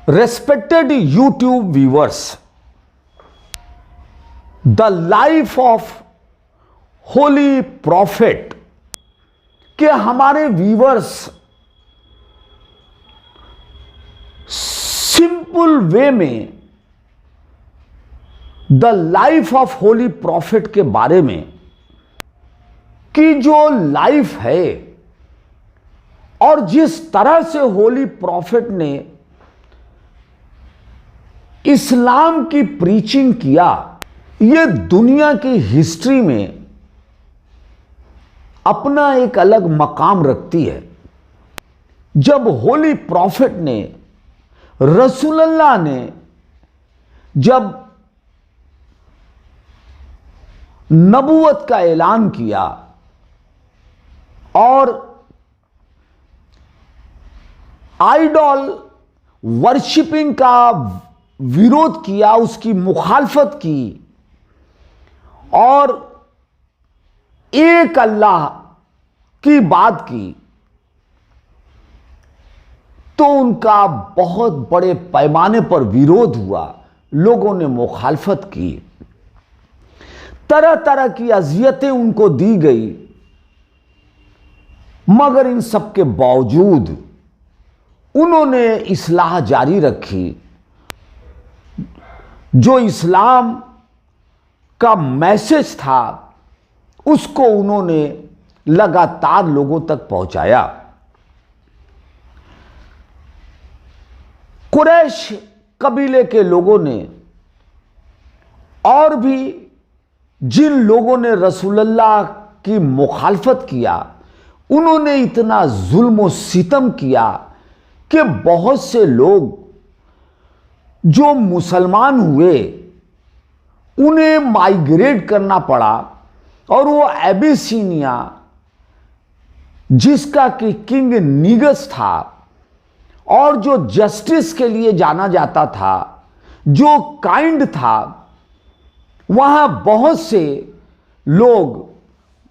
Respected YouTube viewers, the life of holy prophet के हमारे viewers simple way में the life of holy prophet के बारे में कि जो लाइफ है और जिस तरह से होली प्रॉफिट ने इस्लाम की प्रीचिंग किया, यह दुनिया की हिस्ट्री में अपना एक अलग मकाम रखती है। जब होली प्रॉफिट ने, रसूलुल्लाह ने जब नबूवत का ऐलान किया और आइडॉल वर्शिपिंग का विरोध किया, उसकी मुखालफत की और एक अल्लाह की बात की, तो उनका बहुत बड़े पैमाने पर विरोध हुआ। लोगों ने मुखालफत की, तरह तरह की अजियतें उनको दी गई, मगर इन सब के बावजूद उन्होंने इस्लाह जारी रखी। जो इस्लाम का मैसेज था उसको उन्होंने लगातार लोगों तक पहुंचाया। कुरैश कबीले के लोगों ने और भी जिन लोगों ने रसूलुल्लाह की मुखालफत किया, उन्होंने इतना जुल्म और सितम किया कि बहुत से लोग जो मुसलमान हुए उन्हें माइग्रेट करना पड़ा और वो एबिसिनिया, जिसका कि किंग नीगस था और जो जस्टिस के लिए जाना जाता था, जो काइंड था, वहां बहुत से लोग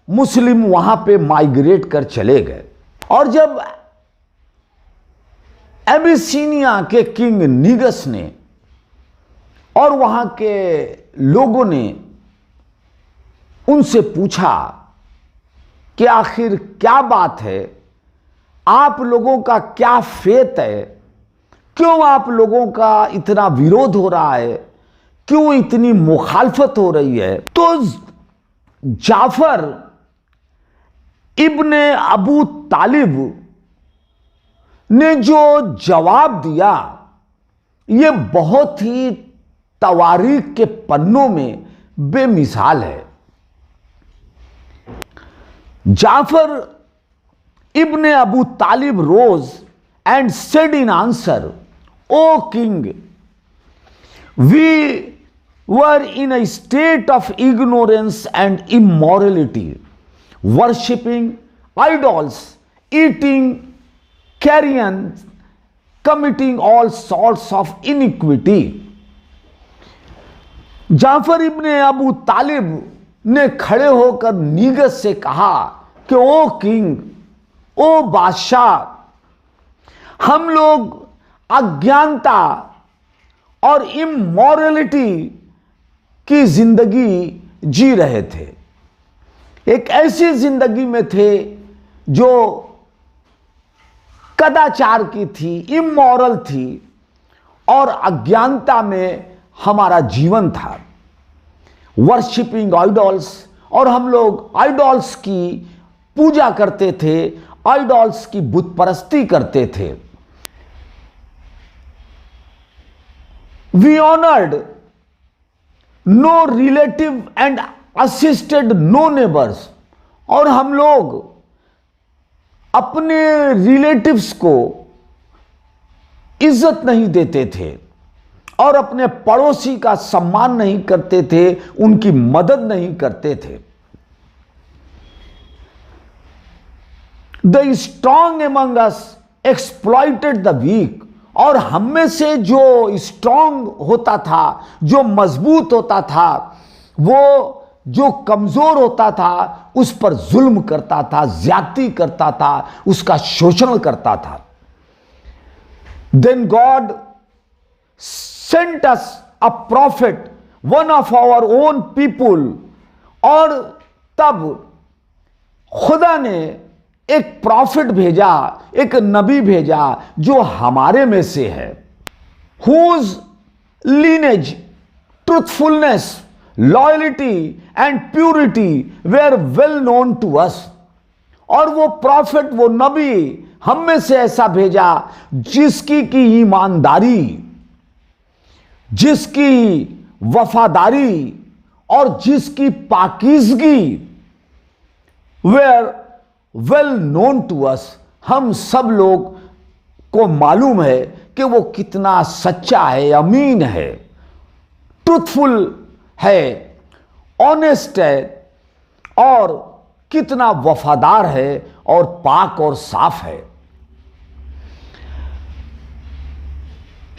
मुस्लिम वहां पे माइग्रेट कर चले गए। और जब एबिसिनिया के किंग नीगस ने और वहां के लोगों ने उनसे पूछा कि आखिर क्या बात है, आप लोगों का क्या फेत है, क्यों आप लोगों का इतना विरोध हो रहा है, क्यों इतनी मुखालफत हो रही है। तो जाफर इब्ने अबू तालिब ने जो जवाब दिया, यह बहुत ही तवारीख के पन्नों में बेमिसाल है। Jafar ibn Abu Talib rose and said in answer, O king, we were in a state of ignorance and immorality, worshipping idols, eating carrion, committing all sorts of iniquity. Jafar ibn Abu Talib ने खड़े होकर नीगस से कहा कि O king, ओ बादशाह, हम लोग अज्ञानता और इमोरलिटी की जिंदगी जी रहे थे। एक ऐसी जिंदगी में थे जो कदाचार की थी, इमोरल थी और अज्ञानता में हमारा जीवन था। वर्शिपिंग आइडॉल्स, और हम लोग आइडॉल्स की पूजा करते थे, आइडॉल्स की बुत परस्ती करते थे। We honoured no relative and assisted no neighbours, और हम लोग अपने रिलेटिव्स को इज्जत नहीं देते थे और अपने पड़ोसी का सम्मान नहीं करते थे, उनकी मदद नहीं करते थे। The strong among us exploited the weak, और हम में से जो स्ट्रॉन्ग होता था, जो मजबूत होता था, वो जो कमजोर होता था उस पर जुल्म करता था, ज्यादती करता था, उसका शोषण करता था। Then God sent us a prophet, one of our own people. और तब खुदा ने एक प्रॉफिट भेजा, एक नबी भेजा जो हमारे में से है, whose lineage, truthfulness, loyalty and purity were well known to us. और वो प्रॉफिट, वो नबी हम में से ऐसा भेजा जिसकी की ईमानदारी, जिसकी वफादारी और जिसकी पाकीज़गी were well known to us, हम सब लोग को मालूम है कि वो कितना सच्चा है, अमीन है, ट्रूथफुल है, ऑनेस्ट है और कितना वफादार है और पाक और साफ है।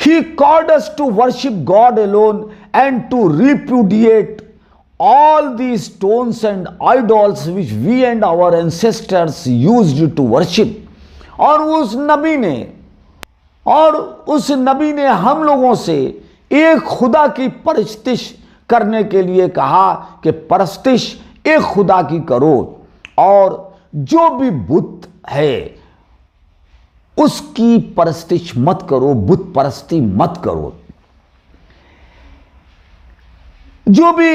He called us to worship God alone and to repudiate all these stones and idols which we and our ancestors used to worship. और उस नबी ने हम लोगों से एक खुदा की परस्तिश करने के लिए कहा कि परस्तिश एक खुदा की करो और जो भी बुत है उसकी परस्तिश मत करो, बुत परस्ती मत करो। जो भी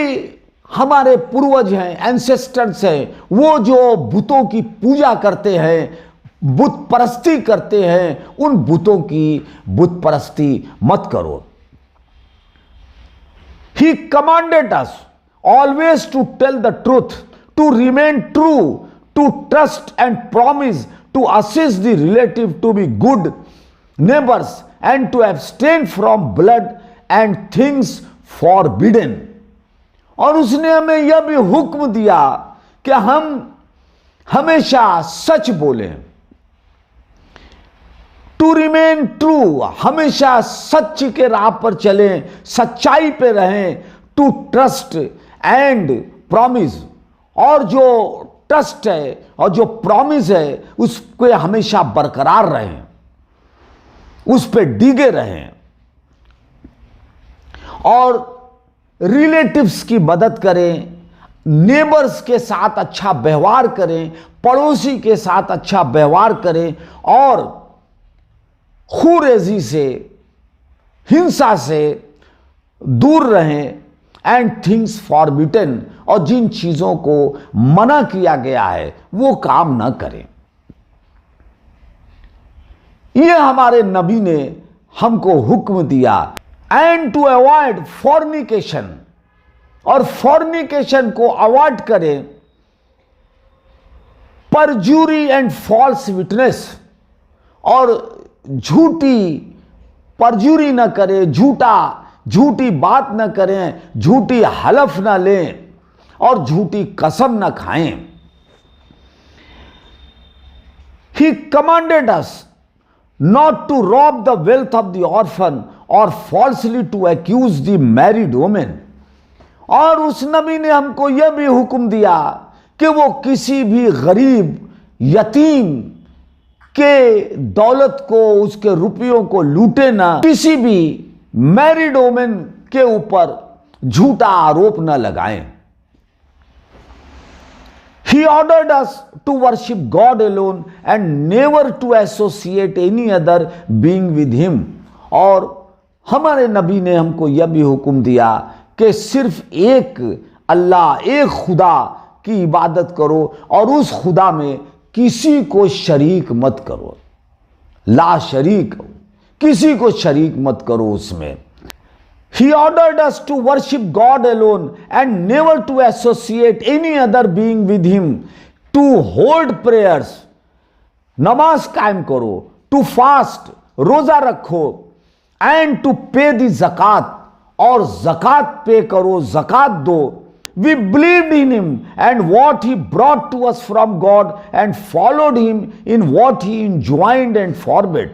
हमारे पूर्वज हैं, एंसेस्टर्स हैं, वो जो बुतों की पूजा करते हैं, बुत परस्ती करते हैं, उन बुतों की बुत परस्ती मत करो। He commanded us always to tell the truth, to remain true, to trust and promise, to assist the relative, to be good neighbors and to abstain from blood and things forbidden. और उसने हमें यह भी हुक्म दिया कि हम हमेशा सच बोलें, टू रिमेन ट्रू, हमेशा सच के राह पर चलें, सच्चाई पे रहें, टू ट्रस्ट एंड प्रॉमिस, और जो ट्रस्ट है और जो प्रॉमिस है उस पे हमेशा बरकरार रहें, उस पे डिगे रहें और रिलेटिव्स की मदद करें, नेबर्स के साथ अच्छा व्यवहार करें, पड़ोसी के साथ अच्छा व्यवहार करें और खुरेजी से, हिंसा से दूर रहें। एंड थिंग्स फॉरबिडन, और जिन चीजों को मना किया गया है वो काम ना करें। ये हमारे नबी ने हमको हुक्म दिया। एंड टू अवॉइड फॉर्निकेशन, और फॉर्निकेशन को अवॉइड करें, परजूरी एंड फॉल्स विटनेस, और झूठी परजूरी न करें, झूठी बात न करें, झूठी हलफ न लें और झूठी कसम न खाएं। He commanded us not to rob the wealth of the orphan or falsely to accuse the married woman. और उस नबी ने हमको यह भी हुक्म दिया कि वो किसी भी गरीब यतीम के दौलत को, उसके रुपयों को लूटे ना, किसी भी मैरिड वोमेन के ऊपर झूठा आरोप न लगाएं। He ordered us to worship God alone and never to associate any other being with him. और हमारे नबी ने हमको यह भी हुक्म दिया कि सिर्फ एक अल्लाह, एक खुदा की इबादत करो और उस खुदा में किसी को शरीक मत करो, ला शरीक, किसी को शरीक मत करो उसमें। He ordered us to worship God alone and never to associate any other being with him, to hold prayers, नमाज कायम करो, to fast, रोजा रखो, and to pay the zakat, और जक़ात पे करो, जक़ात दो। We believed in him and what he brought to us from God and followed him in what he enjoined and forbade.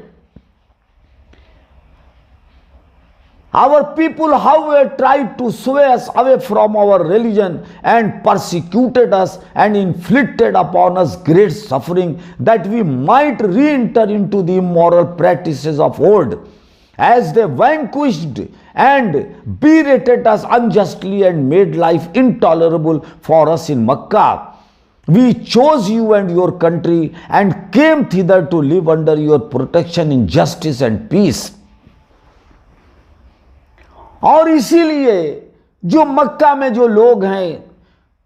Our people, however, tried to sway us away from our religion and persecuted us and inflicted upon us great suffering that we might re-enter into the immoral practices of old. as they vanquished and berated us unjustly and made life intolerable for us in Makkah. We chose you and your country and came thither to live under your protection in justice and peace. और इसीलिए जो मक्का में जो लोग हैं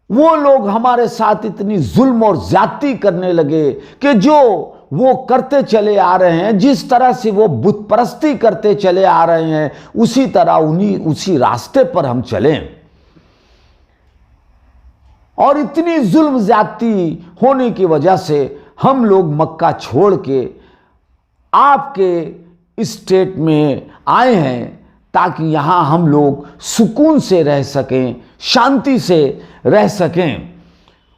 वो लोग हमारे साथ इतनी जुल्म और ज्यादती करने लगे कि जो वो करते चले आ रहे हैं, जिस तरह से वो बुत परस्ती करते चले आ रहे हैं, उसी तरह उसी रास्ते पर हम चलें। और इतनी जुल्म ज्यादती होने की वजह से हम लोग मक्का छोड़ के आपके स्टेट में आए हैं ताकि यहां हम लोग सुकून से रह सकें, शांति से रह सकें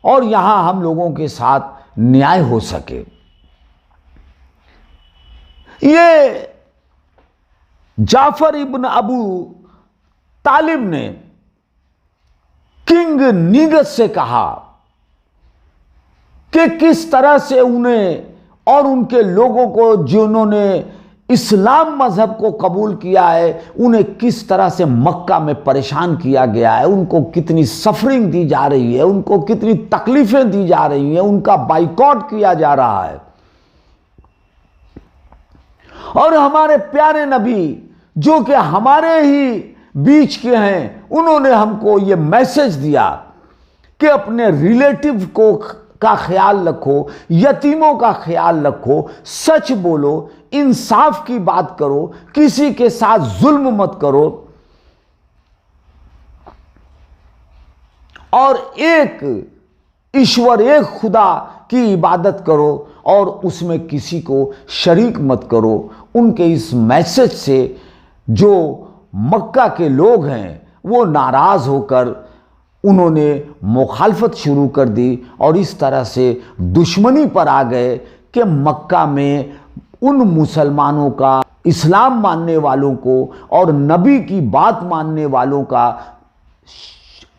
और यहां हम लोगों के साथ न्याय हो सके। ये जाफर इब्न अबू तालिब ने किंग नीगस से कहा कि किस तरह से उन्हें और उनके लोगों को जिन्होंने इस्लाम मजहब को कबूल किया है, उन्हें किस तरह से मक्का में परेशान किया गया है, उनको कितनी सफरिंग दी जा रही है, उनको कितनी तकलीफें दी जा रही हैं, उनका बाइकॉट किया जा रहा है। और हमारे प्यारे नबी जो कि हमारे ही बीच के हैं, उन्होंने हमको ये मैसेज दिया कि अपने रिलेटिव को का ख्याल रखो, यतीमों का ख्याल रखो, सच बोलो, इंसाफ की बात करो, किसी के साथ जुल्म मत करो और एक ईश्वर, एक खुदा की इबादत करो और उसमें किसी को शरीक मत करो। उनके इस मैसेज से जो मक्का के लोग हैं वो नाराज होकर उन्होंने मुखालफत शुरू कर दी और इस तरह से दुश्मनी पर आ गए कि मक्का में उन मुसलमानों का, इस्लाम मानने वालों को और नबी की बात मानने वालों का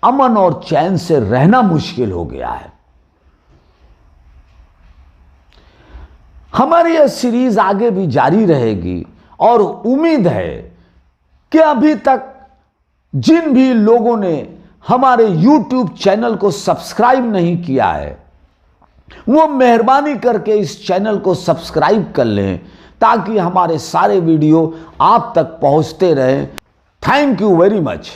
अमन और चैन से रहना मुश्किल हो गया है। हमारी यह सीरीज आगे भी जारी रहेगी और उम्मीद है कि अभी तक जिन भी लोगों ने हमारे YouTube चैनल को सब्सक्राइब नहीं किया है वो मेहरबानी करके इस चैनल को सब्सक्राइब कर लें ताकि हमारे सारे वीडियो आप तक पहुंचते रहें। Thank you very much.